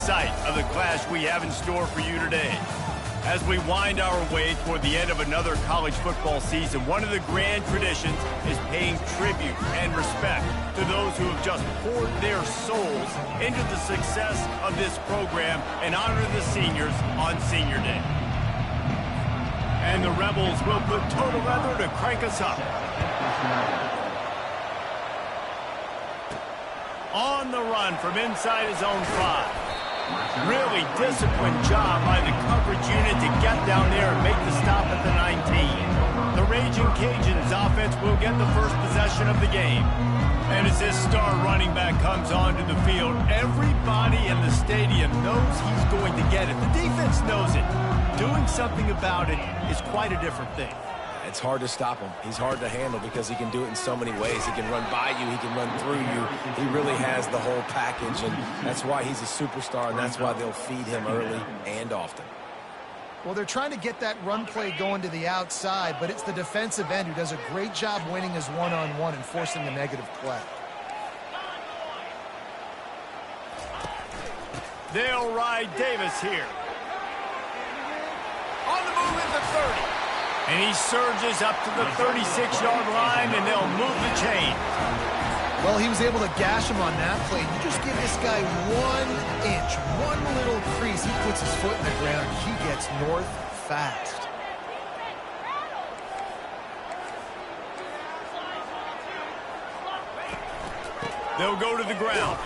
Sight of the clash we have in store for you today. As we wind our way toward the end of another college football season, one of the grand traditions is paying tribute and respect to those who have just poured their souls into the success of this program and honor the seniors on Senior Day. And the Rebels will put toe to leather to crank us up. On the run from inside his own 5. Really disciplined job by the coverage unit to get down there and make the stop at the 19. The Raging Cajuns offense will get the first possession of the game. And as this star running back comes onto the field, everybody in the stadium knows he's going to get it. The defense knows it. Doing something about it is quite a different thing. It's hard to stop him. He's hard to handle because he can do it in so many ways. He can run by you. He can run through you. He really has the whole package, and that's why he's a superstar, and that's why they'll feed him early and often. Well, they're trying to get that run play going to the outside, but it's the defensive end who does a great job winning his one-on-one and forcing the negative play. They'll ride Davis here. On the move at the 30. And he surges up to the 36-yard line, and they'll move the chain. Well, he was able to gash him on that play. You just give this guy 1 inch, one little crease. He puts his foot in the ground. He gets north fast. They'll go to the ground.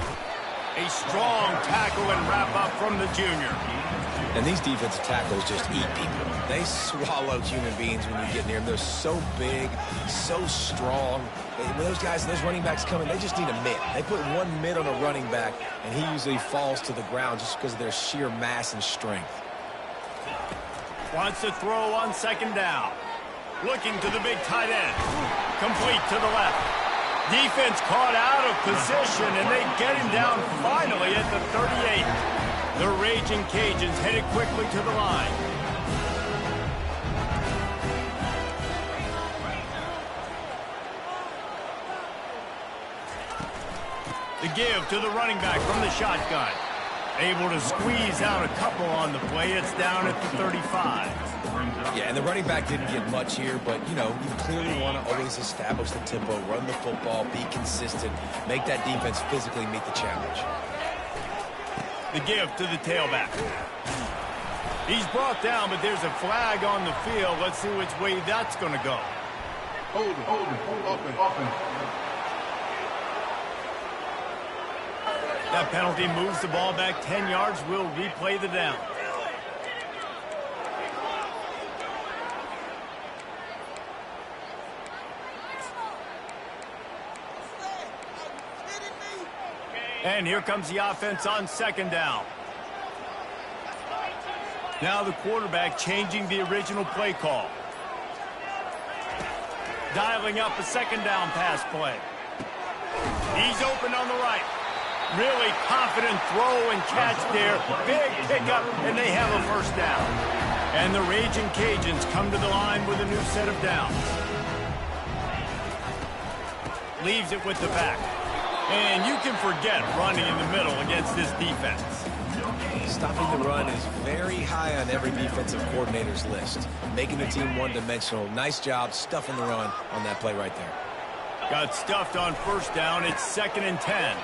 A strong tackle and wrap up from the junior. And these defensive tackles just eat people. They swallow human beings when you get near them. They're so big, so strong. When those guys, those running backs come in, they just need a mitt. They put one mitt on a running back, and he usually falls to the ground just because of their sheer mass and strength. Wants to throw on second down. Looking to the big tight end. Complete to the left. Defense caught out of position, and they get him down finally at the 38. The Raging Cajuns headed quickly to the line. The give to the running back from the shotgun. Able to squeeze out a couple on the play. It's down at the 35. Yeah, and the running back didn't get much here, but, you know, you clearly want to always establish the tempo, run the football, be consistent, make that defense physically meet the challenge. The give to the tailback. He's brought down, but there's a flag on the field. Let's see which way that's going to go. Hold it, open. That penalty moves the ball back 10 yards. We'll replay the down. And here comes the offense on second down. Now the quarterback changing the original play call. Dialing up a second down pass play. He's open on the right. Really confident throw and catch there. Big pickup, and they have a first down. And the Raging Cajuns come to the line with a new set of downs. Leaves it with the back. And you can forget running in the middle against this defense. Stopping the run is very high on every defensive coordinator's list. Making the team one-dimensional. Nice job stuffing the run on that play right there. Got stuffed on first down. It's 2nd and 10.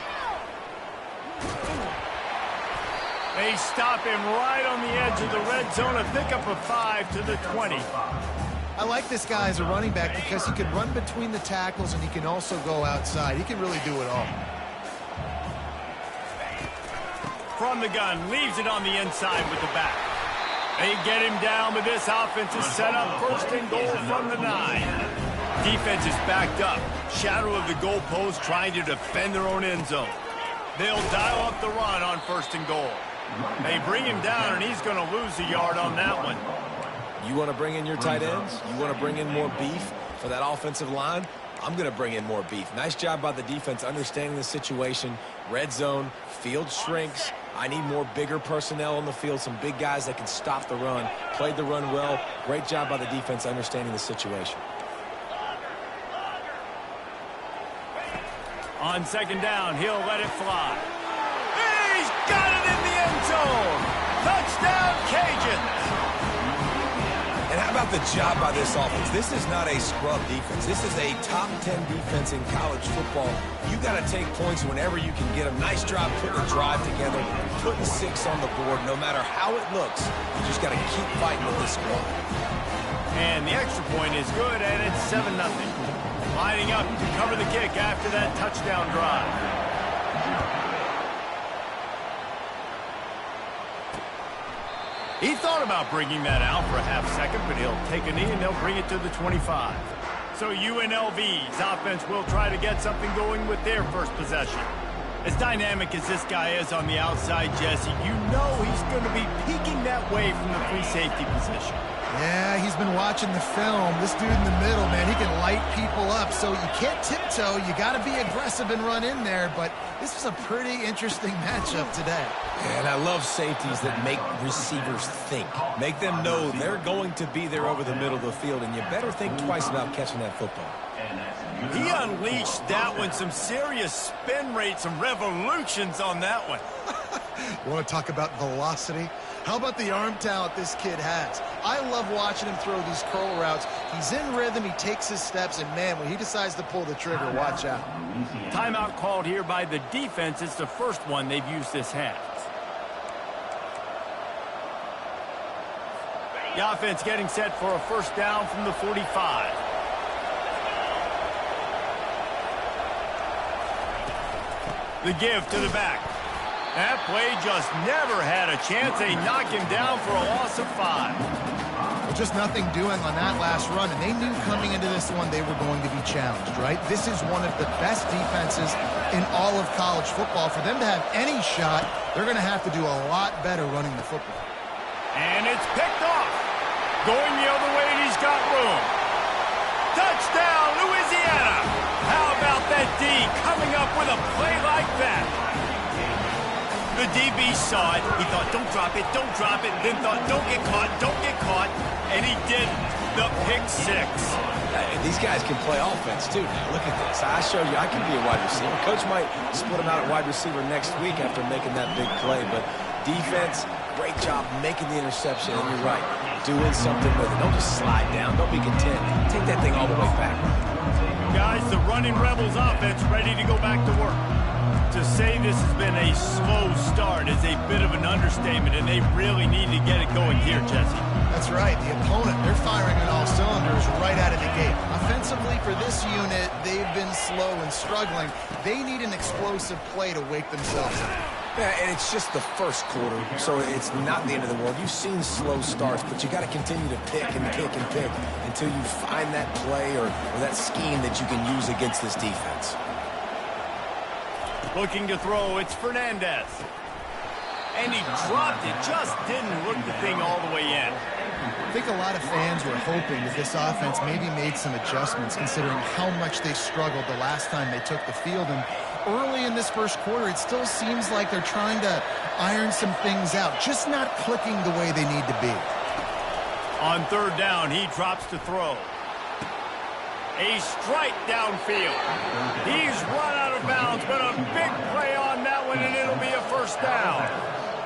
They stop him right on the edge of the red zone. A pickup of 5 to the 20. I like this guy as a running back because he can run between the tackles and he can also go outside. He can really do it all. From the gun, leaves it on the inside with the back. They get him down, but this offense is set up 1st and goal from the 9. Defense is backed up. Shadow of the goalpost trying to defend their own end zone. They'll dial up the run on 1st and goal. They bring him down, and he's going to lose a yard on that one. You want to bring in your tight ends? You want to bring in more beef for that offensive line? I'm going to bring in more beef. Nice job by the defense understanding the situation. Red zone, field shrinks. I need more bigger personnel on the field, some big guys that can stop the run. Played the run well. Great job by the defense understanding the situation. On 2nd down, he'll let it fly. He's got it in the end Touchdown, Cajuns! And how about the job by this offense? This is not a scrub defense. This is a top 10 defense in college football. You got to take points whenever you can get them. Nice job putting a drive together, putting 6 on the board. No matter how it looks, you just got to keep fighting with this squad. And the extra point is good, and it's 7-0. Lining up to cover the kick after that touchdown drive. He thought about bringing that out for a half second, but he'll take a knee and they'll bring it to the 25. So UNLV's offense will try to get something going with their first possession. As dynamic as this guy is on the outside, Jesse, you know he's going to be peeking that way from the free safety position. Yeah, he's been watching the film. This dude in the middle, man, he can light people up. So you can't tiptoe. You got to be aggressive and run in there. But this was a pretty interesting matchup today. And I love safeties that make receivers think. Make them know they're going to be there over the middle of the field, and you better think twice about catching that football. He unleashed that one. Some serious spin rate, some revolutions on that one. You want to talk about velocity? How about the arm talent this kid has? I love watching him throw these curl routes. He's in rhythm, he takes his steps, and man, when he decides to pull the trigger, watch out. Timeout called here by the defense. It's the first one they've used this half. The offense getting set for a first down from the 45. The give to the back. That play just never had a chance. They knock him down for a loss of 5. Well, just nothing doing on that last run, and they knew coming into this one they were going to be challenged, right? This is one of the best defenses in all of college football. For them to have any shot, they're going to have to do a lot better running the football. And it's picked off. Going the other way, and he's got room. Touchdown, Louisiana! How about that D coming up with a play like that? The DB saw it. He thought, don't drop it, then thought, don't get caught, and he didn't. The pick 6. These guys can play offense, too. Now, look at this. I showed you I can be a wide receiver. Coach might split him out at wide receiver next week after making that big play, but defense, great job making the interception, and you're right, doing something with it. Don't just slide down. Don't be content. Take that thing all the way back. Guys, the running Rebels offense ready to go back to work. To say this has been a slow start is a bit of an understatement, and they really need to get it going here, Jesse. That's right. The opponent, they're firing on all cylinders right out of the gate. Offensively, for this unit, they've been slow and struggling. They need an explosive play to wake themselves up. Yeah, and it's just the first quarter, so it's not the end of the world. You've seen slow starts, but you got to continue to pick and pick and pick until you find that play or that scheme that you can use against this defense. Looking to throw, it's Fernandez. And he dropped it, just didn't look the thing all the way in. I think a lot of fans were hoping that this offense maybe made some adjustments considering how much they struggled the last time they took the field. And early in this first quarter, it still seems like they're trying to iron some things out, just not clicking the way they need to be. On third down, he drops to throw. A strike downfield. He's run out of bounds, but a big play on that one, and it'll be a first down.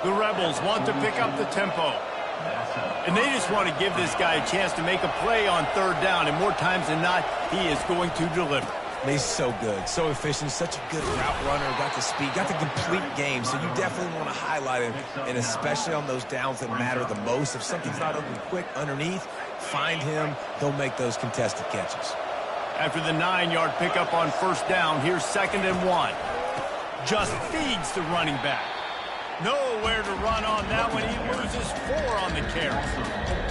The Rebels want to pick up the tempo. And they just want to give this guy a chance to make a play on third down, and more times than not, he is going to deliver. He's so good, so efficient, such a good route runner, got the speed, got the complete game, so you definitely want to highlight him, and especially on those downs that matter the most. If something's not open quick underneath, find him, he'll make those contested catches. After the 9-yard pickup on first down, here's 2nd and 1. Just feeds the running back. Nowhere to run on that one. He loses 4 on the carry.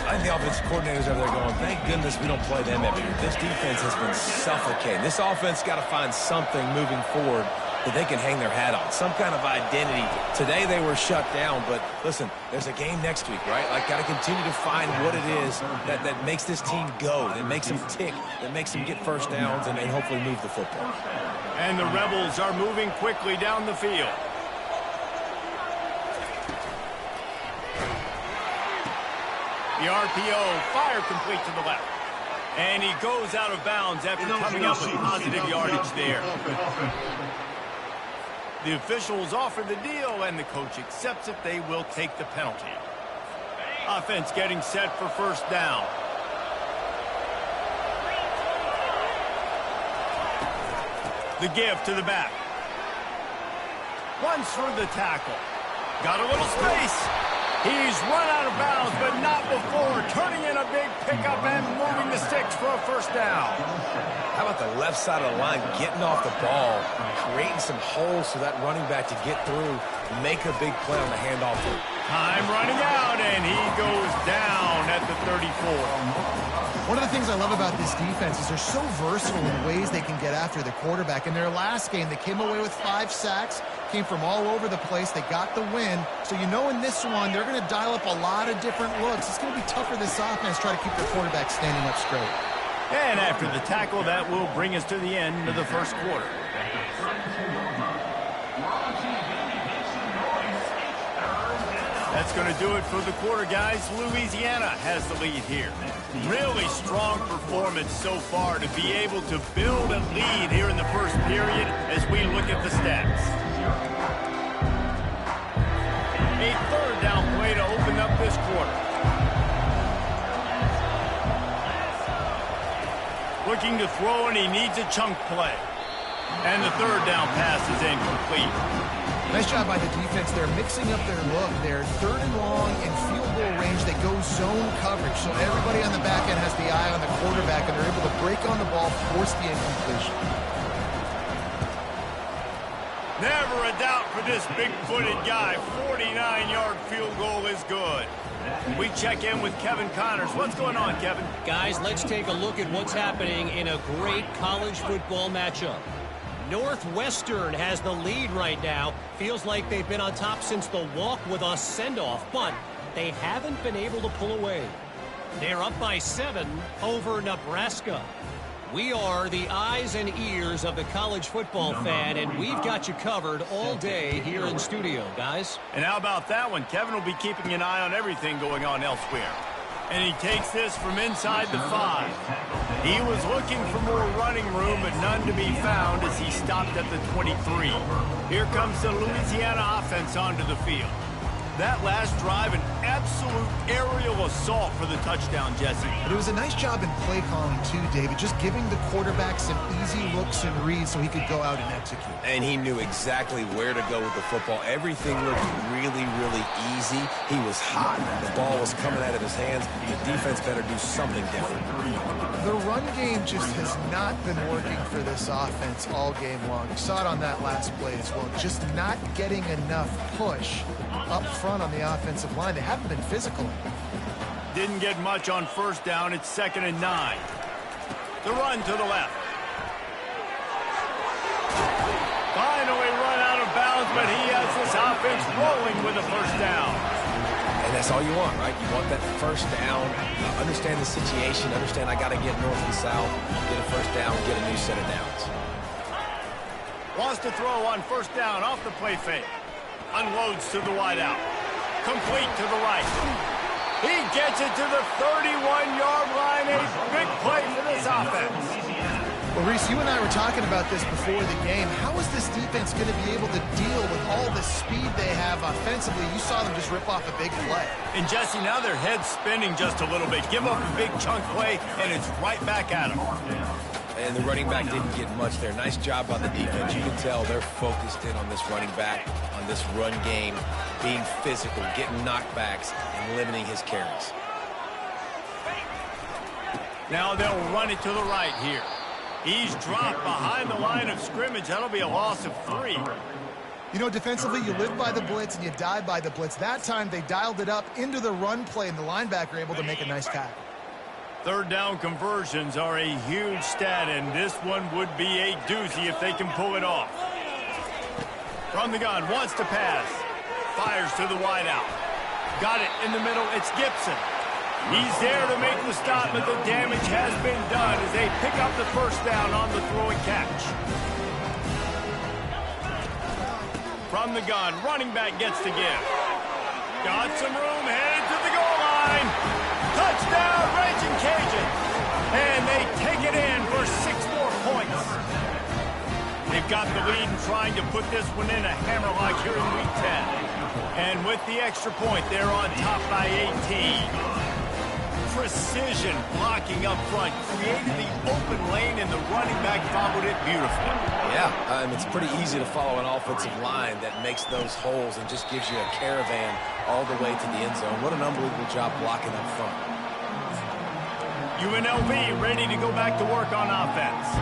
I think the offensive coordinators over there going, thank goodness we don't play them every year. This defense has been suffocating. This offense got to find something moving forward that they can hang their hat on, some kind of identity. Today they were shut down, but listen, there's a game next week, right? Like, got to continue to find what it is that makes this team go, that makes them tick, that makes them get first downs, and hopefully move the football. And the Rebels are moving quickly down the field. The RPO, fire complete to the left. And he goes out of bounds after coming up with positive yardage there. The officials offer the deal, and the coach accepts it. They will take the penalty. Offense getting set for first down. The give to the back. Runs through the tackle. Got a little space. He's run out of bounds, but not before turning in a big pickup and moving the sticks for a first down. How about the left side of the line getting off the ball, creating some holes for that running back to get through, make a big play on the handoff. Time running out, and he goes down at the 34. One of the things I love about this defense is they're so versatile in ways they can get after the quarterback. In their last game, they came away with 5 sacks, came from all over the place. They got the win. So you know in this one, they're going to dial up a lot of different looks. It's going to be tough for this offense to try to keep their quarterback standing up straight. And after the tackle, that will bring us to the end of the first quarter. That's going to do it for the quarter, guys. Louisiana has the lead here. Really strong performance so far to be able to build a lead here in the first period as we look at the stats. A third down play to open up this quarter. Looking to throw, and he needs a chunk play. And the third down pass is incomplete. Nice job by the defense. They're mixing up their look. They're third and long in field goal range. They go zone coverage. So everybody on the back end has the eye on the quarterback, and they're able to break on the ball, force the incompletion. Never a doubt for this big-footed guy. 49-yard field goal is good. We check in with Kevin Connors. What's going on, Kevin? Guys, let's take a look at what's happening in a great college football matchup. Northwestern has the lead right now. Feels like they've been on top since the walk with us send-off, but they haven't been able to pull away. They're up by 7 over Nebraska. We are the eyes and ears of the college football fan, and we've got you covered all day here in studio, guys. And how about that one? Kevin will be keeping an eye on everything going on elsewhere. And he takes this from inside the 5. He was looking for more running room, but none to be found as he stopped at the 23. Here comes the Louisiana offense onto the field. That last drive, an absolute aerial assault for the touchdown, Jesse. But it was a nice job in play calling, too, David, just giving the quarterback some easy looks and reads so he could go out and execute. And he knew exactly where to go with the football. Everything looked really, really easy. He was hot. The ball was coming out of his hands. The defense better do something different. The run game just has not been working for this offense all game long. You saw it on that last play as well. Just not getting enough push up front on the offensive line. They haven't been physical. Didn't get much on first down. It's 2nd and 9. The run to the left. Finally run out of bounds, but he has this offense rolling with a first down. And that's all you want, right? You want that first down. Understand the situation. Understand I got to get north and south. Get a first down. Get a new set of downs. Wants to throw on first down off the play fake. Unloads to the wideout. Complete to the right. He gets it to the 31-yard line. A big play for this offense. Well, Reese, you and I were talking about this before the game. How is this defense going to be able to deal with all the speed they have offensively? You saw them just rip off a big play. And, Jesse, now their head's spinning just a little bit. Give up a big chunk play, and it's right back at them. And the running back didn't get much there. Nice job by the defense. You can tell they're focused in on this running back, on this run game, being physical, getting knockbacks, and limiting his carries. Now they'll run it to the right here. He's dropped behind the line of scrimmage. That'll be a loss of 3. You know, defensively, you live by the blitz and you die by the blitz. That time, they dialed it up into the run play, and the linebacker able to make a nice tackle. Third down conversions are a huge stat, and this one would be a doozy if they can pull it off. From the gun, wants to pass. Fires to the wideout. Got it in the middle. It's Gibson. He's there to make the stop, but the damage has been done as they pick up the first down on the throw and catch. From the gun, running back gets to give. Got some room, headed to the goal line. Touchdown, Raging Cajuns. And they take it in for 6 more points. They They've got the lead and trying to put this one in a hammerlock here in Week 10. And with the extra point, they're on top by 18. Precision blocking up front, created the open lane, and the running back followed it beautifully. Yeah, it's pretty easy to follow an offensive line that makes those holes and just gives you a caravan all the way to the end zone. What an unbelievable job blocking up front. UNLV ready to go back to work on offense.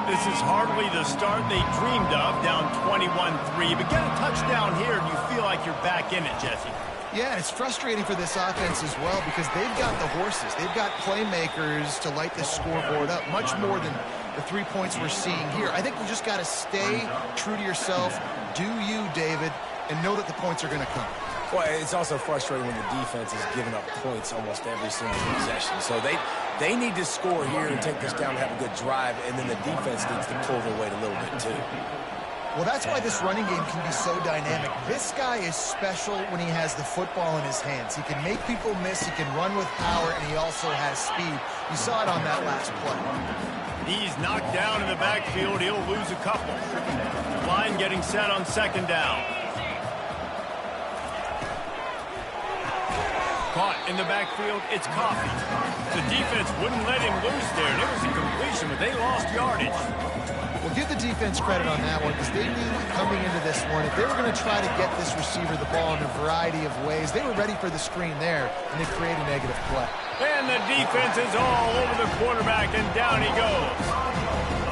This is hardly the start they dreamed of, down 21-3. But get a touchdown here and you feel like you're back in it, Jesse. Yeah, it's frustrating for this offense as well because they've got the horses. They've got playmakers to light this scoreboard up, much more than the 3 points we're seeing here. I think you just got to stay true to yourself, do you, David, and know that the points are going to come. Well, it's also frustrating when the defense is giving up points almost every single possession. So they need to score here and take this down and have a good drive, and then the defense needs to pull their weight a little bit too. Well, that's why this running game can be so dynamic. This guy is special when he has the football in his hands. He can make people miss, he can run with power, and he also has speed. You saw it on that last play. He's knocked down in the backfield. He'll lose a couple. Line getting set on second down. Caught in the backfield, it's Coffee. The defense wouldn't let him loose there. It was a completion, but they lost yardage. Well, give the defense credit on that one because they knew coming into this one, if they were going to try to get this receiver the ball in a variety of ways, they were ready for the screen there, and they create a negative play. And the defense is all over the quarterback, and down he goes.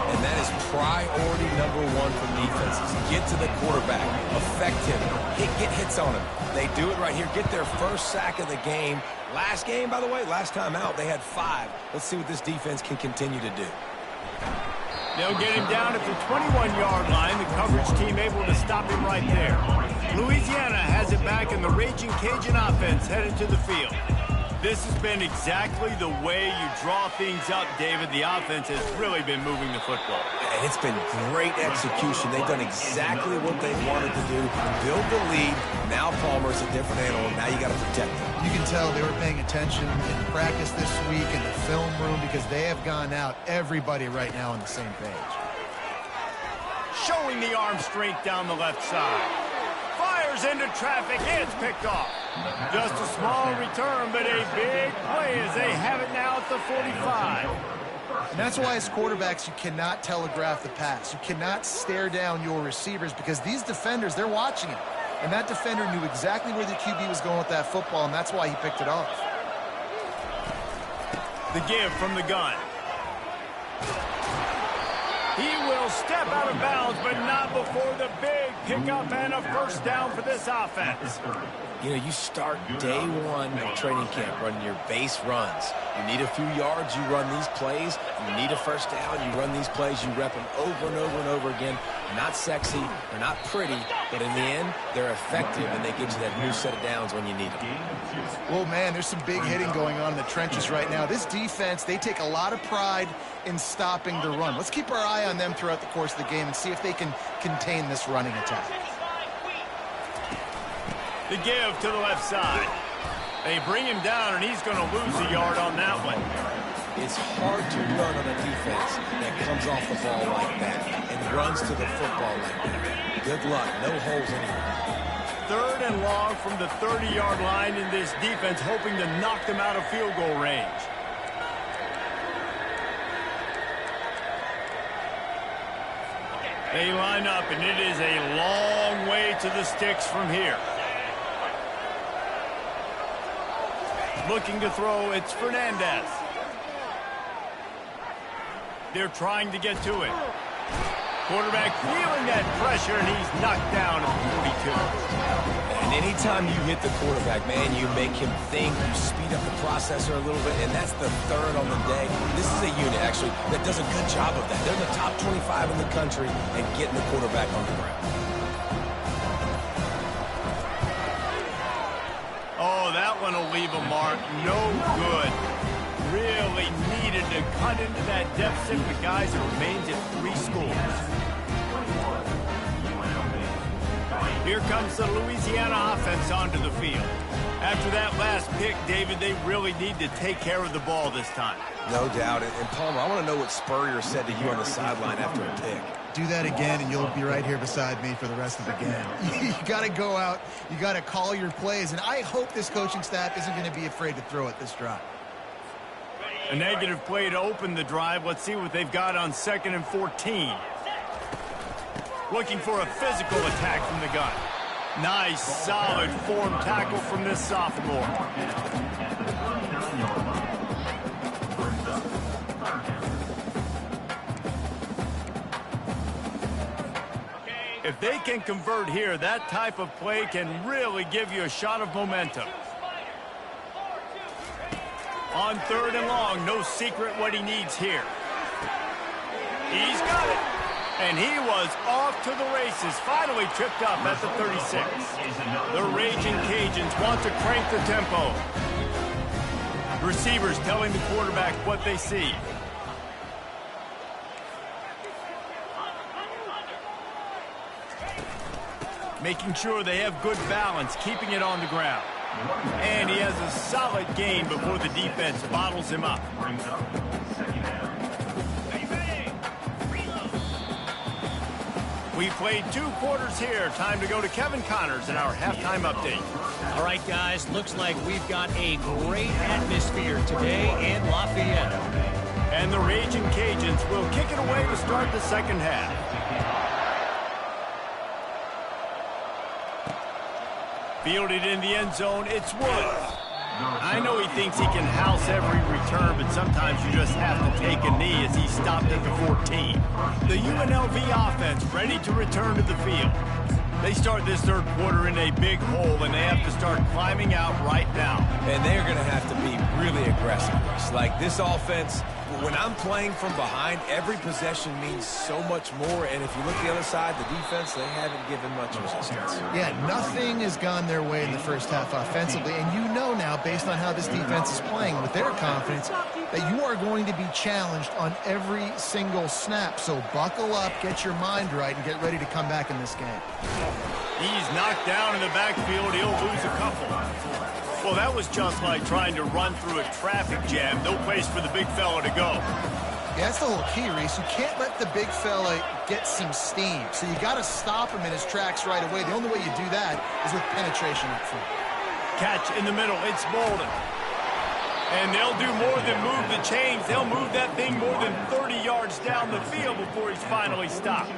And that is priority number one for defenses. Get to the quarterback, affect him, get hits on him. They do it right here. Get their first sack of the game. Last game, by the way, last time out, they had 5. Let's see what this defense can continue to do. They'll get him down at the 21-yard line. The coverage team able to stop him right there. Louisiana has it back, and the Raging Cajun offense headed to the field. This has been exactly the way you draw things up, David. The offense has really been moving the football. And it's been great execution. They've done exactly what they wanted to do. Build the lead. Now Palmer's a different animal. Now you got to protect him. You can tell they were paying attention in practice this week in the film room because they have gone out, everybody right now on the same page. Showing the arm strength down the left side. Fires into traffic. It's picked off. Just a small return, but a big play as they have it now at the 45. And that's why as quarterbacks, you cannot telegraph the pass. You cannot stare down your receivers because these defenders, they're watching it. And that defender knew exactly where the QB was going with that football, and that's why he picked it off. The give from the gun. He will step out of bounds, but not before the big pickup and a first down for this offense. You know, you start day one of training camp running your base runs. You need a few yards, you run these plays. You need a first down, you run these plays. You rep them over and over and over again. They're not sexy, they're not pretty, but in the end, they're effective, and they get you that new set of downs when you need them. Well, man, there's some big hitting going on in the trenches right now. This defense, they take a lot of pride in stopping the run. Let's keep our eye on them throughout the course of the game and see if they can contain this running attack. The give to the left side. They bring him down, and he's going to lose a yard on that one. It's hard to run on a defense that comes off the ball like that and runs to the football like that. Good luck. No holes anywhere. 3rd and long from the 30-yard line in this defense, hoping to knock them out of field goal range. They line up, and it is a long way to the sticks from here. Looking to throw, it's Fernandez. They're trying to get to it. Quarterback feeling that pressure, and he's knocked down at 42. And anytime you hit the quarterback, man, you make him think, you speed up the processor a little bit, and that's the 3rd on the day. This is a unit, actually, that does a good job of that. They're the top 25 in the country and getting the quarterback on the ground. Oh, that one will leave a mark. No good. Really needed to cut into that deficit, but guys, it remains at 3 scores. Here comes the Louisiana offense onto the field. After that last pick, David, they really need to take care of the ball this time. No doubt. And Palmer, I want to know what Spurrier said to you on the sideline after a pick. do that again, and you'll be right here beside me for the rest of the game. You got to go out. You got to call your plays, and I hope this coaching staff isn't going to be afraid to throw it this drive. A negative play to open the drive. Let's see what they've got on 2nd and 14. Looking for a physical attack from the gun. Nice, solid form tackle from this sophomore. If they can convert here, that type of play can really give you a shot of momentum. On 3rd and long, no secret what he needs here. He's got it. And he was off to the races, finally tripped up at the 36. The Raging Cajuns want to crank the tempo. Receivers telling the quarterback what they see. Making sure they have good balance, keeping it on the ground. And he has a solid gain before the defense bottles him up. We played 2 quarters here. Time to go to Kevin Connors in our halftime update. All right, guys, looks like we've got a great atmosphere today in Lafayette. And the Raging Cajuns will kick it away to start the second half. Fielded in the end zone, it's Woods. I know he thinks he can house every return, but sometimes you just have to take a knee as he stopped at the 14. The UNLV offense ready to return to the field. They start this 3rd quarter in a big hole, and they have to start climbing out right now. And they're going to have to be really aggressive. Like this offense, when I'm playing from behind, every possession means so much more. And if you look at the other side, the defense, they haven't given much resistance. Yeah, nothing has gone their way in the first half offensively. And you know now, based on how this defense is playing with their confidence, that you are going to be challenged on every single snap. So buckle up, get your mind right, and get ready to come back in this game. He's knocked down in the backfield. He'll lose a couple. Well, that was just like trying to run through a traffic jam. No place for the big fella to go. Yeah, that's the whole key, Reese. You can't let the big fella get some steam. So you got to stop him in his tracks right away. The only way you do that is with penetration up front. Catch in the middle. It's Bolden. And they'll do more than move the chains. They'll move that thing more than 30 yards down the field before he's finally stopped.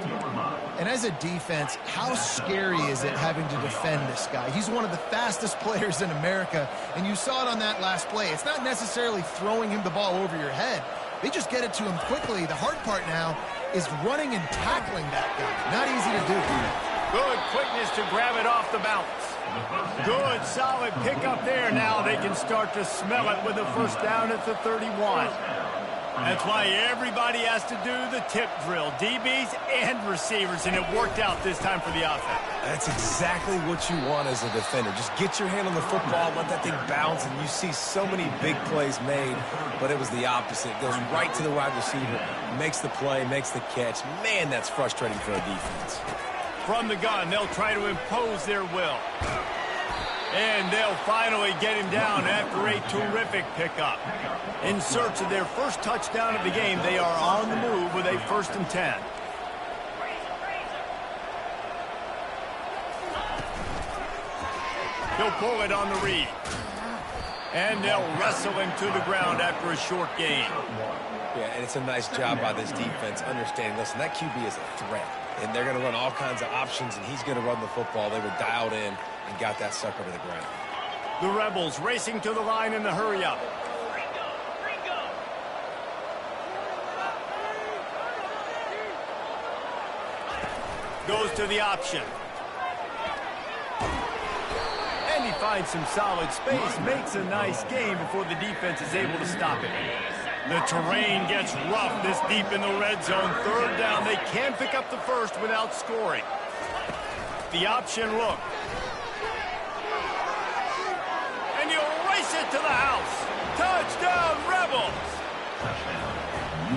And as a defense, how scary is it having to defend this guy? He's one of the fastest players in America, and you saw it on that last play. It's not necessarily throwing him the ball over your head. They just get it to him quickly. The hard part now is running and tackling that guy. Not easy to do. Good quickness to grab it off the bounce. Good, solid pickup there. Now they can start to smell it with a first down at the 31. That's why everybody has to do the tip drill, DBs and receivers, and it worked out this time for the offense. That's exactly what you want as a defender. Just get your hand on the football, let that thing bounce, and you see so many big plays made, but it was the opposite. It goes right to the wide receiver, makes the play, makes the catch. Man, that's frustrating for a defense. From the gun, they'll try to impose their will. And they'll finally get him down after a terrific pickup. In search of their first touchdown of the game, they are on the move with a 1st and 10. He'll pull it on the read. And they'll wrestle him to the ground after a short gain. Yeah, and it's a nice job by this defense understanding, listen, that QB is a threat. And they're going to run all kinds of options, and he's going to run the football. They were dialed in and got that sucker to the ground. The Rebels racing to the line in the hurry-up. Goes to the option. And he finds some solid space, makes a nice gain before the defense is able to stop it. The terrain gets rough this deep in the red zone. 3rd down, they can pick up the first without scoring. The option look. And he'll race it to the house. Touchdown, Rebels!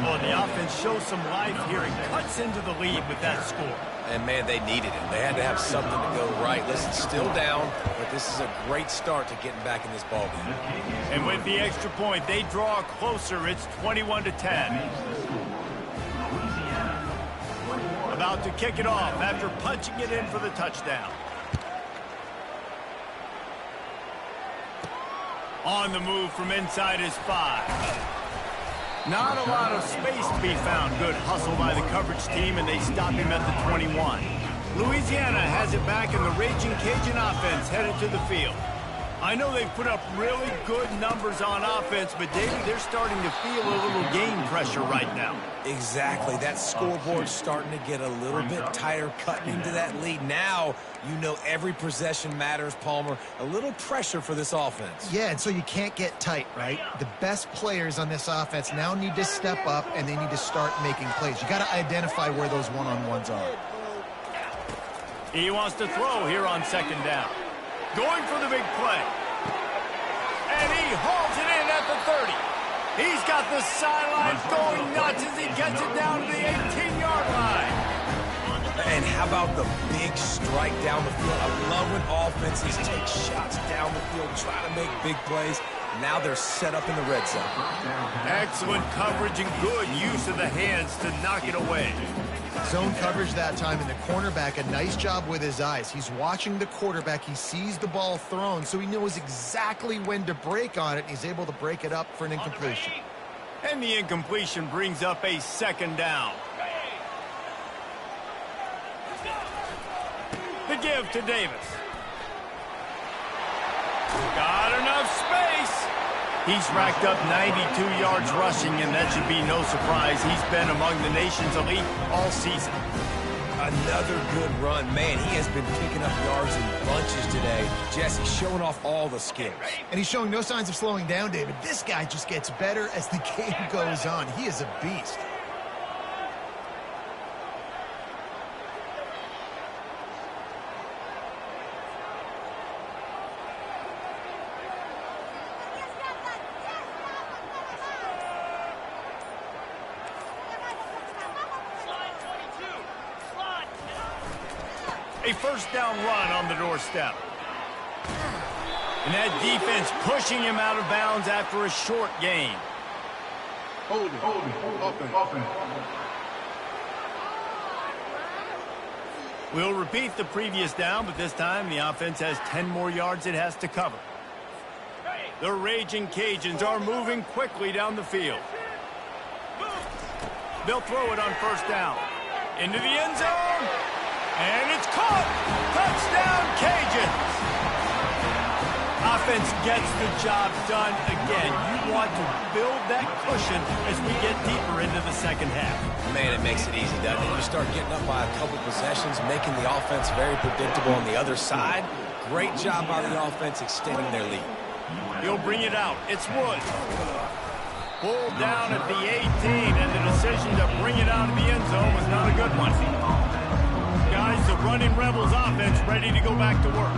Well, the offense shows some life here and cuts into the lead with that score. And, man, they needed it. They had to have something to go right. Listen, still down, but this is a great start to getting back in this ballgame. And with the extra point, they draw closer. It's 21-10. about to kick it off after punching it in for the touchdown. On the move from inside his 5. Not a lot of space to be found. Good hustle by the coverage team, and they stop him at the 21. Louisiana has it back, and the Raging Cajun offense headed to the field. I know they've put up really good numbers on offense, but, David, they're starting to feel a little game pressure right now. Exactly. That scoreboard's starting to get a little bit tighter, cutting into that lead. Now, you know every possession matters, Palmer. A little pressure for this offense. Yeah, and so you can't get tight, right? The best players on this offense now need to step up, and they need to start making plays. You got to identify where those one-on-ones are. He wants to throw here on second down. Going for the big play. And he hauls it in at the 30. He's got the sidelines going nuts as he gets it down to the 18-yard line. And how about the big strike down the field? I love when offenses take shots down the field, try to make big plays. Now they're set up in the red zone. Excellent coverage and good use of the hands to knock it away. Zone coverage that time, and the cornerback, a nice job with his eyes. He's watching the quarterback. He sees the ball thrown, so he knows exactly when to break on it, and he's able to break it up for an incompletion. And the incompletion brings up a second down. The give to Davis. Got enough space. He's racked up 92 yards rushing, and that should be no surprise. He's been among the nation's elite all season. Another good run. Man, he has been picking up yards in bunches today. Jesse showing off all the skills. And he's showing no signs of slowing down, David. This guy just gets better as the game goes on. He is a beast. A first down run on the doorstep. And that defense pushing him out of bounds after a short gain. Hold it, offense. We'll repeat the previous down, but this time the offense has 10 more yards it has to cover. The Raging Cajuns are moving quickly down the field. They'll throw it on first down. Into the end zone. And it's caught! Touchdown, Cajuns! Offense gets the job done again. You want to build that cushion as we get deeper into the second half. Man, it makes it easy, doesn't it? You start getting up by a couple possessions, making the offense very predictable on the other side. Great job by the offense extending their lead. He'll bring it out. It's Woods. Pulled down at the 18, and the decision to bring it out of the end zone was not a good one. Guys, the running Rebels offense ready to go back to work.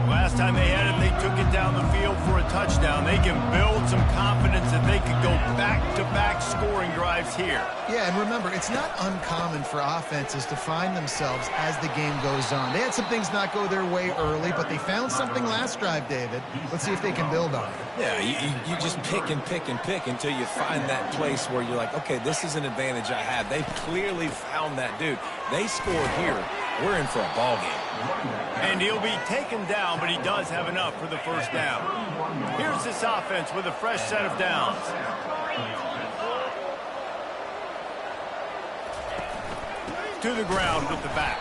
Last time they had it, they took it down the field for a touchdown. They can build some confidence that they could go back-to-back scoring drives here. Yeah, and remember, it's not uncommon for offenses to find themselves as the game goes on. They had some things not go their way early, but they found something last drive, David. Let's see if they can build on it. Yeah, you just pick and pick and pick until you find that place where you're like, okay, this is an advantage I have. They clearly found that dude. They scored here. We're in for a ball game. And he'll be taken down, but he does have enough for the first down. Here's this offense with a fresh set of downs. To the ground with the back.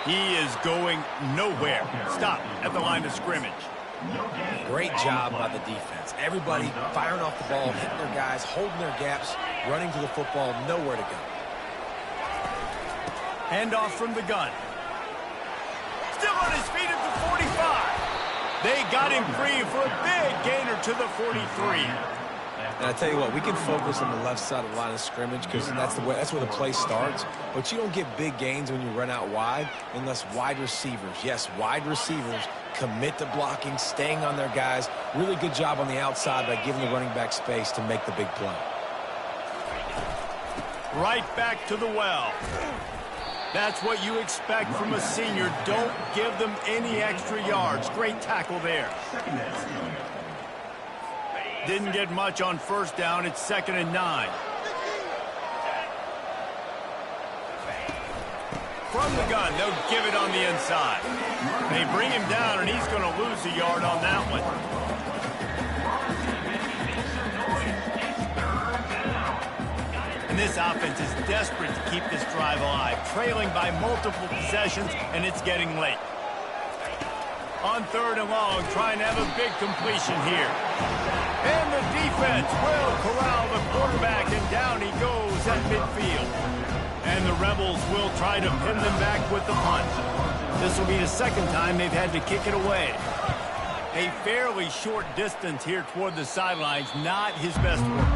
He is going nowhere. Stop at the line of scrimmage. Great job by the defense. Everybody firing off the ball, hitting their guys, holding their gaps, running to the football, nowhere to go. Handoff from the gun. Still on his feet at the 45. They got him free for a big gainer to the 43. And I tell you what, we can focus on the left side of the line of scrimmage because that's where the play starts. But you don't get big gains when you run out wide unless wide receivers, yes, wide receivers, commit to blocking, staying on their guys. Really good job on the outside by giving the running back space to make the big play. Right back to the well. That's what you expect from a senior. Don't give them any extra yards. Great tackle there. Didn't get much on first down. It's 2nd and 9. from the gun. They'll give it on the inside. They bring him down, and he's going to lose a yard on that one. And this offense is desperate to keep this drive alive, trailing by multiple possessions, and it's getting late. On 3rd and long, trying to have a big completion here. And the defense will corral the quarterback, and down he goes at midfield. And the Rebels will try to pin them back with the punt. This will be the second time they've had to kick it away. A fairly short distance here toward the sidelines, not his best work.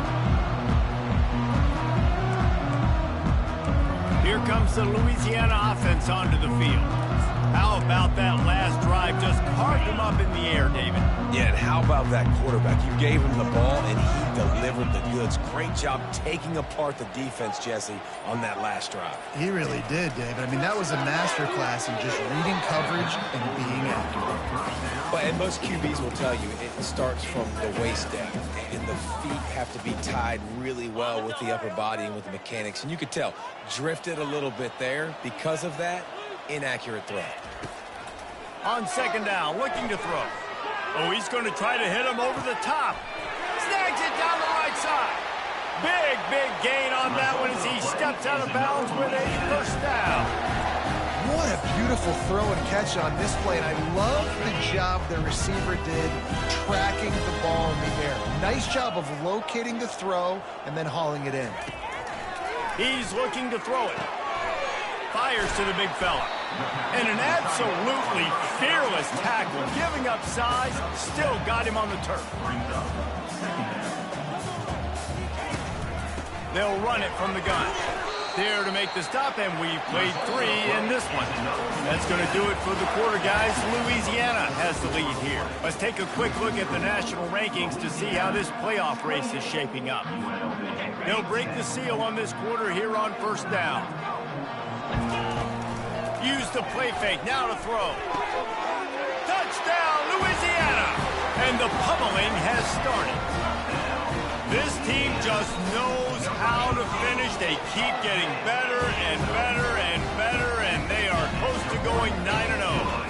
Here comes the Louisiana offense onto the field. How about that last drive? Just carved him up in the air, David. Yeah, and how about that quarterback? You gave him the ball, and he delivered the goods. Great job taking apart the defense, Jesse, on that last drive. He really did, David. I mean, that was a masterclass in just reading coverage and being accurate. And most QBs will tell you it starts from the waist down, and the feet have to be tied really well with the upper body and with the mechanics. And you could tell, drifted a little bit there. Because of that, inaccurate throw. On 2nd down, looking to throw. Oh, he's going to try to hit him over the top. Snags it down the right side. Big gain on that one as he steps out of bounds with a 1st down. What a beautiful throw and catch on this play, and I love the job the receiver did tracking the ball in the air. Nice job of locating the throw and then hauling it in. He's looking to throw it. Fires to the big fella. And an absolutely fearless tackle, giving up size, still got him on the turf. They'll run it from the gun. There to make the stop, and we've played 3 in this one. That's going to do it for the quarter, guys. Louisiana has the lead here. Let's take a quick look at the national rankings to see how this playoff race is shaping up. They'll break the seal on this quarter here on 1st down. Use the play fake, now to throw. Touchdown, Louisiana! And the pummeling has started. This team just knows how to finish. They keep getting better and better and better, and they are close to going 9-0.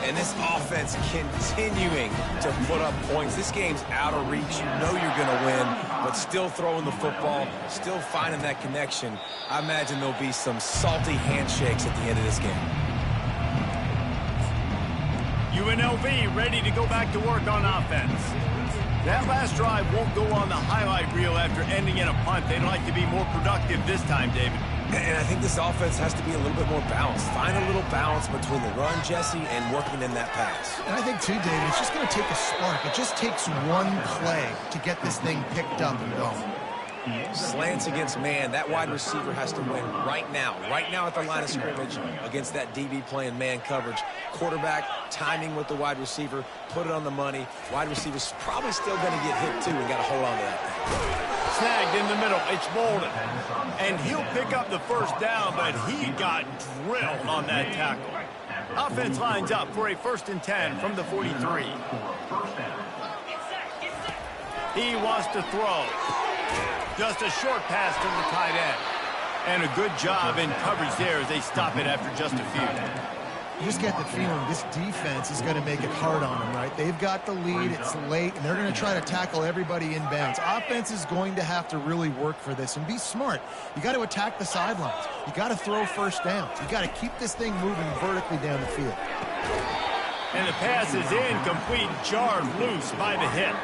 And this offense continuing to put up points. This game's out of reach. You know you're going to win, but still throwing the football, still finding that connection. I imagine there'll be some salty handshakes at the end of this game. UNLV ready to go back to work on offense. That last drive won't go on the highlight reel after ending in a punt. They'd like to be more productive this time, David. And I think this offense has to be a little bit more balanced. Find a little balance between the run, Jesse, and working in that pass. And I think, too, David, it's just going to take a spark. It just takes one play to get this thing picked up and going. Slants against man. That wide receiver has to win right now at the line of scrimmage against that DB playing man coverage. Quarterback, timing with the wide receiver, put it on the money. Wide receiver's probably still going to get hit, too, and got to hold on to that thing. Snagged in the middle. It's Bolden. And he'll pick up the 1st down, but he got drilled on that tackle. Offense lines up for a 1st and 10 from the 43. He wants to throw. Just a short pass to the tight end. And a good job in coverage there as they stop it after just a few. You just get the feeling this defense is going to make it hard on them, right? They've got the lead, it's late, and they're going to try to tackle everybody inbounds. Offense is going to have to really work for this and be smart. You got to attack the sidelines. You got to throw 1st downs. You got to keep this thing moving vertically down the field. And the pass is incomplete, jarred loose by the hit.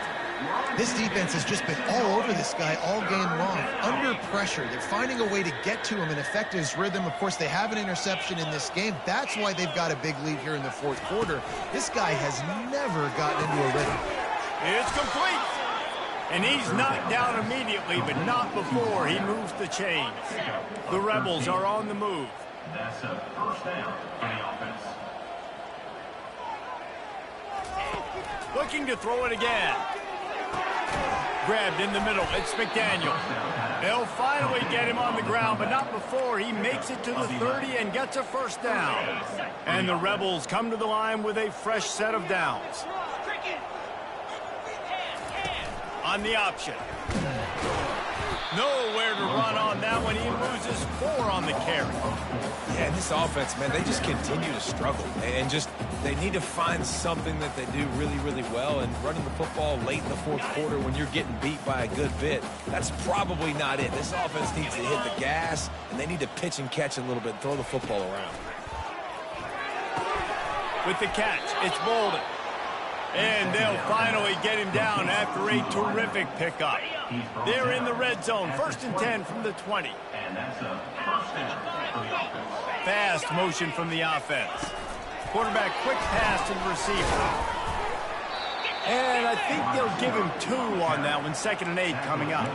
This defense has just been all over this guy all game long. Under pressure, they're finding a way to get to him and affect his rhythm. Of course, they have an interception in this game. That's why they've got a big lead here in the 4th quarter. This guy has never gotten into a rhythm. It's complete. And he's knocked down immediately, but not before he moves the chains. The Rebels are on the move. That's a 1st down for the offense. Looking to throw it again. Grabbed in the middle. It's McDaniel. They'll finally get him on the ground, but not before he makes it to the 30 and gets a 1st down. And the Rebels come to the line with a fresh set of downs. On the option. Nowhere to run on that one. He loses 4 on the carry. Yeah, and this offense, man, they just continue to struggle. And just, they need to find something that they do really, really well. And running the football late in the fourth quarter when you're getting beat by a good bit, that's probably not it. This offense needs to hit the gas, and they need to pitch and catch a little bit and throw the football around. With the catch, it's Bolden. And they'll finally get him down after a terrific pickup. They're in the red zone, 1st and 10 from the 20. And that's a first down for the offense. Fast motion from the offense. Quarterback quick pass to the receiver. And I think they'll give him 2 on that one, 2nd and 8 coming up.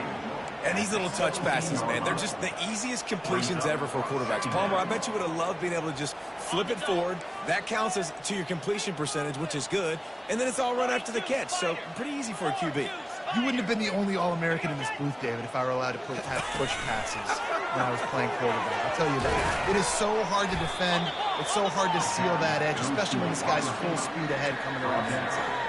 And these little touch passes, man, they're just the easiest completions ever for quarterbacks. Palmer, I bet you would have loved being able to just flip it forward. That counts as to your completion percentage, which is good. And then it's all run after the catch. So pretty easy for a QB. You wouldn't have been the only All-American in this booth, David, if I were allowed to have push passes when I was playing quarterback. I'll tell you that. It is so hard to defend. It's so hard to seal that edge, especially when this guy's full speed ahead coming around the inside.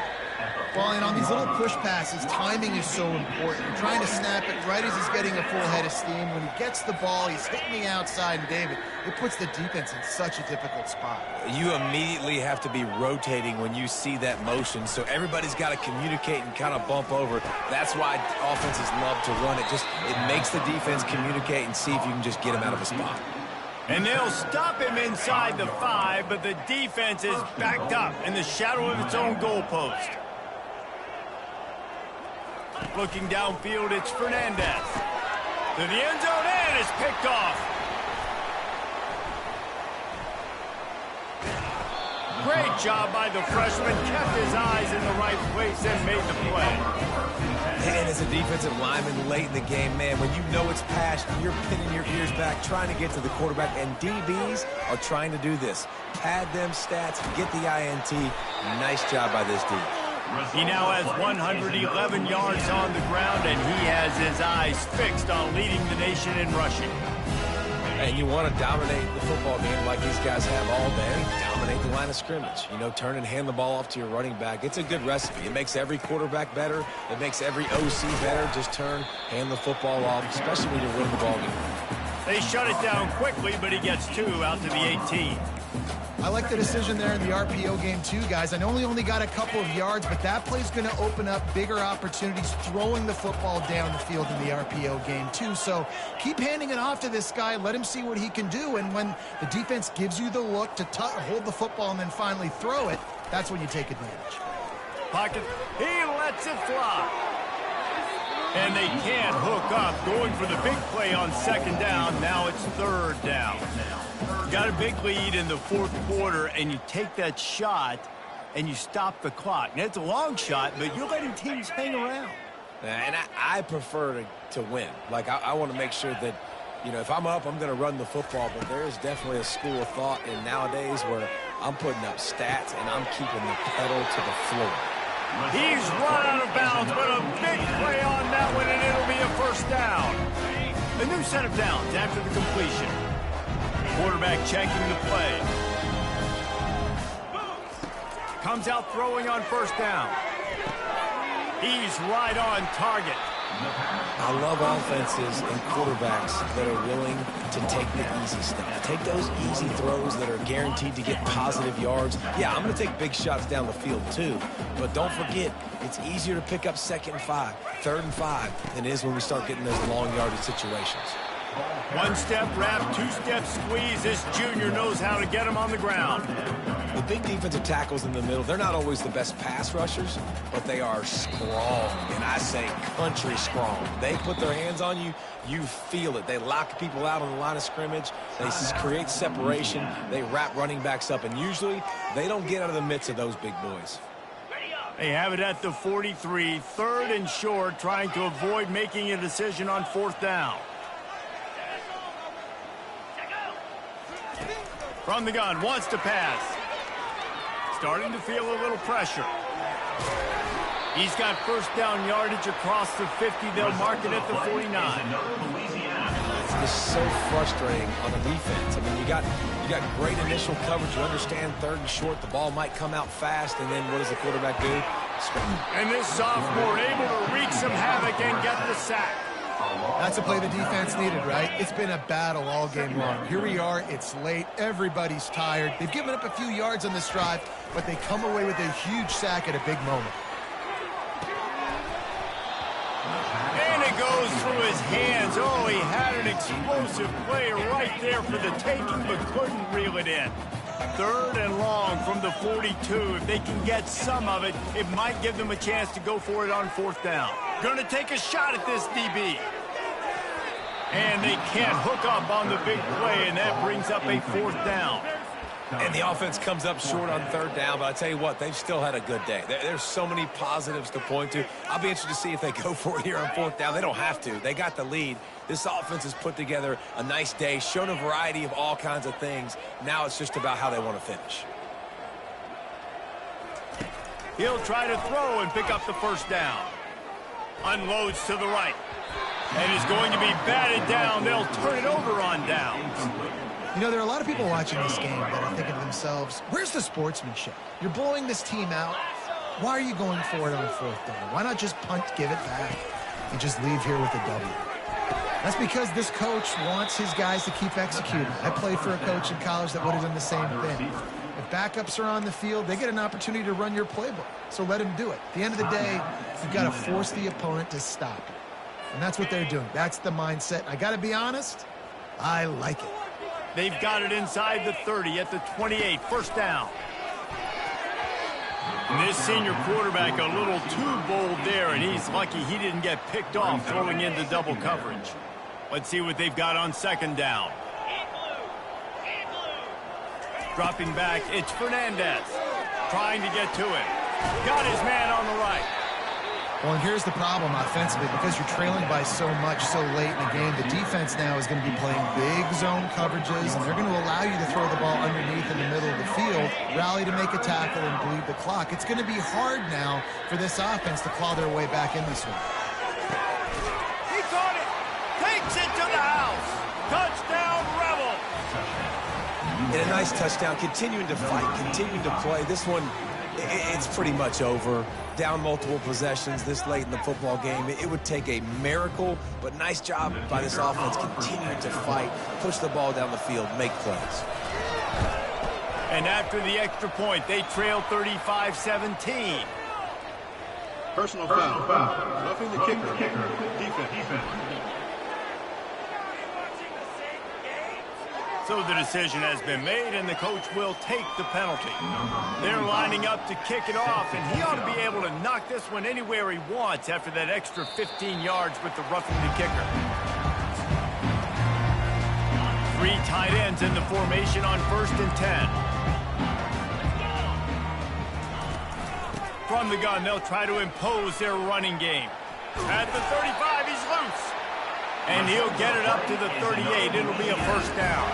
Well, and on these little push passes, timing is so important. You're trying to snap it right as he's getting a full head of steam. When he gets the ball, he's hitting the outside, and David, it puts the defense in such a difficult spot. You immediately have to be rotating when you see that motion, so everybody's got to communicate and kind of bump over. That's why offenses love to run it. It makes the defense communicate and see if you can just get him out of a spot. And they'll stop him inside the 5, but the defense is backed up in the shadow of its own goalpost. Looking downfield, it's Fernandez. To the end zone, and it's picked off. Great job by the freshman. Kept his eyes in the right place and made the play. And as a defensive lineman late in the game, man, when you know it's passed, you're pinning your ears back, trying to get to the quarterback, and DBs are trying to do this. Pad them stats, get the INT. Nice job by this D. He now has 111 yards on the ground, and he has his eyes fixed on leading the nation in rushing. And you want to dominate the football game like these guys have all day. Dominate the line of scrimmage. You know, turn and hand the ball off to your running back. It's a good recipe. It makes every quarterback better. It makes every OC better. Just turn, hand the football off, especially when you're winning the ball game. They shut it down quickly, but he gets 2 out to the 18. I like the decision there in the RPO game too, guys. I know he only got a couple of yards, but that play's going to open up bigger opportunities throwing the football down the field in the RPO game too. So keep handing it off to this guy. Let him see what he can do. And when the defense gives you the look to hold the football and then finally throw it, that's when you take advantage. Pocket, he lets it fly. And they can't hook up. Going for the big play on 2nd down. Now it's 3rd down. Got a big lead in the 4th quarter, and you take that shot, and you stop the clock. Now, it's a long shot, but you're letting teams hang around. And I prefer to win. Like, I want to make sure that, you know, if I'm up, I'm going to run the football, but there is definitely a school of thought in nowadays where I'm putting up stats, and I'm keeping the pedal to the floor. He's run out of bounds, but a big play on that one, and it'll be a 1st down. A new set of downs after the completion. Quarterback checking the play. Comes out throwing on 1st down. He's right on target. I love offenses and quarterbacks that are willing to take the easy stuff. Take those easy throws that are guaranteed to get positive yards. Yeah, I'm going to take big shots down the field too. But don't forget, it's easier to pick up 2nd and 5, 3rd and 5 than it is when we start getting those long yardage situations. 1-step wrap, 2-step squeeze. This junior knows how to get him on the ground. The big defensive tackles in the middle, they're not always the best pass rushers, but they are strong, and I say country strong. They put their hands on you, you feel it. They lock people out on the line of scrimmage. They create separation. They wrap running backs up, and usually they don't get out of the midst of those big boys. They have it at the 43, 3rd and short, trying to avoid making a decision on 4th down. From the gun, wants to pass. Starting to feel a little pressure. He's got 1st down yardage across the 50. They'll mark it at the 49. It's just so frustrating on the defense. I mean, you got great initial coverage. You understand 3rd and short. The ball might come out fast, and then what does the quarterback do? And this sophomore able to wreak some havoc and get the sack. That's a play the defense needed, right? It's been a battle all game long. Here we are. It's late. Everybody's tired. They've given up a few yards on this drive, but they come away with a huge sack at a big moment. And it goes through his hands. Oh, he had an explosive play right there for the taking, but couldn't reel it in. 3rd and long from the 42. If they can get some of it, it might give them a chance to go for it on 4th down. Going to take a shot at this DB. And they can't hook up on the big play, and that brings up a 4th down. And the offense comes up short on 3rd down, but I tell you what, they've still had a good day. There's so many positives to point to. I'll be interested to see if they go for it here on 4th down. They don't have to. They got the lead. This offense has put together a nice day, shown a variety of all kinds of things. Now it's just about how they want to finish. He'll try to throw and pick up the 1st down. Unloads to the right. And is going to be batted down. They'll turn it over on downs. You know, there are a lot of people watching this game that are thinking to themselves, where's the sportsmanship? You're blowing this team out. Why are you going for it on 4th down? Why not just punt, give it back, and just leave here with a W? That's because this coach wants his guys to keep executing. I played for a coach in college that would have done the same thing. If backups are on the field, they get an opportunity to run your playbook. So let them do it. At the end of the day, you've got to force the opponent to stop you. And that's what they're doing. That's the mindset. I got to be honest, I like it. They've got it inside the 30 at the 28. 1st down. And this senior quarterback a little too bold there, and he's lucky he didn't get picked off throwing into double coverage. Let's see what they've got on 2nd down. Dropping back, it's Fernandez. Trying to get to it. Got his man on the right. Well, and here's the problem offensively. Because you're trailing by so much so late in the game, the defense now is going to be playing big zone coverages, and they're going to allow you to throw the ball underneath in the middle of the field, rally to make a tackle, and bleed the clock. It's going to be hard now for this offense to claw their way back in this one. He caught it. Takes it to the house. Touchdown, Rebels. And a nice touchdown, continuing to fight, continuing to play. This one, it's pretty much over. Down multiple possessions this late in the football game. It would take a miracle, but nice job by this offense continuing to fight, push the ball down the field, make plays. And after the extra point, they trail 35-17. Personal foul. Roughing the kicker. Defense. So the decision has been made, and the coach will take the penalty. They're lining up to kick it off, and he ought to be able to knock this one anywhere he wants after that extra 15 yards with the roughing the kicker. 3 tight ends in the formation on 1st and 10. From the gun, they'll try to impose their running game. At the 35, he's loose. And he'll get it up to the 38. It'll be a 1st down.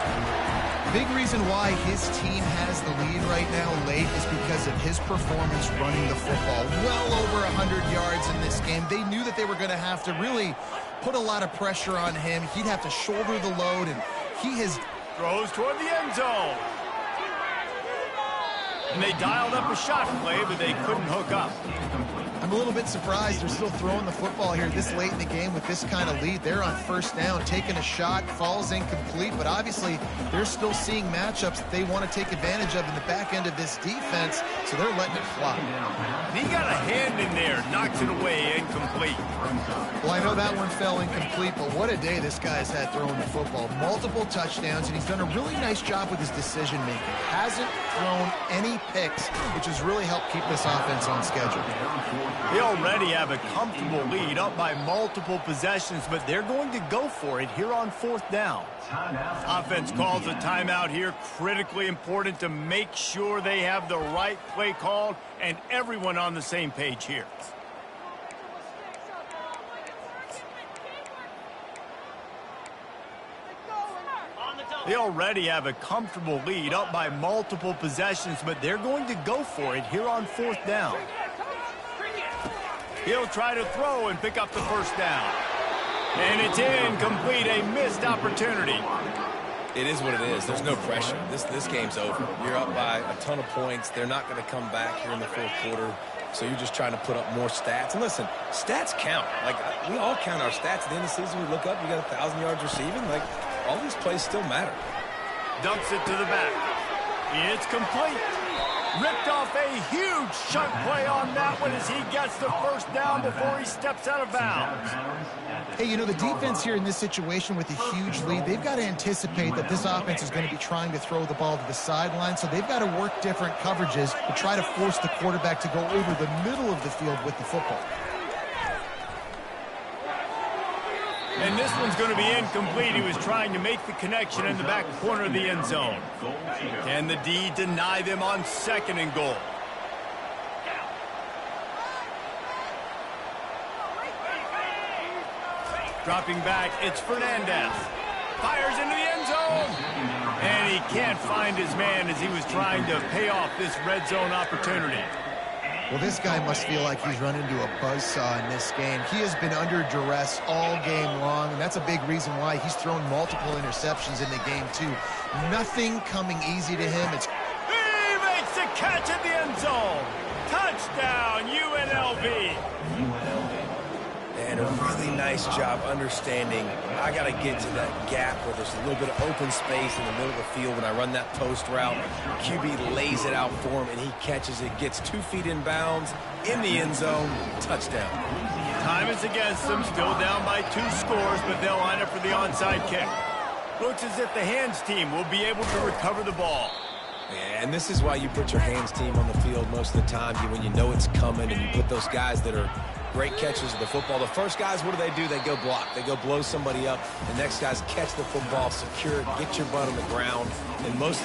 Big reason why his team has the lead right now late is because of his performance running the football. Well over 100 yards in this game. They knew that they were going to have to really put a lot of pressure on him. He'd have to shoulder the load, and he has... Throws toward the end zone. And they dialed up a shot play, but they couldn't hook up. I'm a little bit surprised they're still throwing the football here this late in the game with this kind of lead. They're on 1st down, taking a shot, falls incomplete, but obviously they're still seeing matchups that they want to take advantage of in the back end of this defense, so they're letting it fly. And he got a hand in there, knocks it away, incomplete. Well, I know that one fell incomplete, but what a day this guy's had throwing the football. Multiple touchdowns, and he's done a really nice job with his decision-making. Hasn't thrown any picks, which has really helped keep this offense on schedule. They already have a comfortable lead, up by multiple possessions, but they're going to go for it here on 4th down. Offense calls a timeout here, critically important to make sure they have the right play called and everyone on the same page here. They already have a comfortable lead, up by multiple possessions, but they're going to go for it here on 4th down. He'll try to throw and pick up the 1st down. And it's incomplete, a missed opportunity. It is what it is. There's no pressure. This game's over. You're up by a ton of points. They're not going to come back here in the fourth quarter. So you're just trying to put up more stats. And listen, stats count. Like, we all count our stats. At the end of the season, we look up, you got 1,000 yards receiving. Like, all these plays still matter. Dumps it to the back. It's complete. Ripped off a huge chunk play on that one as he gets the first down before he steps out of bounds. Hey, you know, the defense here in this situation with a huge lead, they've got to anticipate that this offense is going to be trying to throw the ball to the sideline, so they've got to work different coverages to try to force the quarterback to go over the middle of the field with the football. And this one's going to be incomplete. He was trying to make the connection in the back corner of the end zone. Can the D deny them on 2nd and goal? Dropping back, it's Fernandez. Fires into the end zone. And he can't find his man as he was trying to pay off this red zone opportunity. Well, this guy must feel like he's run into a buzzsaw in this game. He has been under duress all game long, and that's a big reason why he's thrown multiple interceptions in the game, too. Nothing coming easy to him. He makes the catch at the end zone. Touchdown, UNLV. And a really nice job understanding I got to get to that gap where there's a little bit of open space in the middle of the field when I run that post route. QB lays it out for him, and he catches it, gets 2 feet in bounds, in the end zone, touchdown. Time is against them, still down by 2 scores, but they'll line up for the onside kick. Looks as if the hands team will be able to recover the ball. And this is why you put your hands team on the field most of the time, when you know it's coming, and you put those guys that are great catches of the football. The first guys, what do? They go block. They go blow somebody up. The next guys catch the football, secure it, get your butt on the ground. And most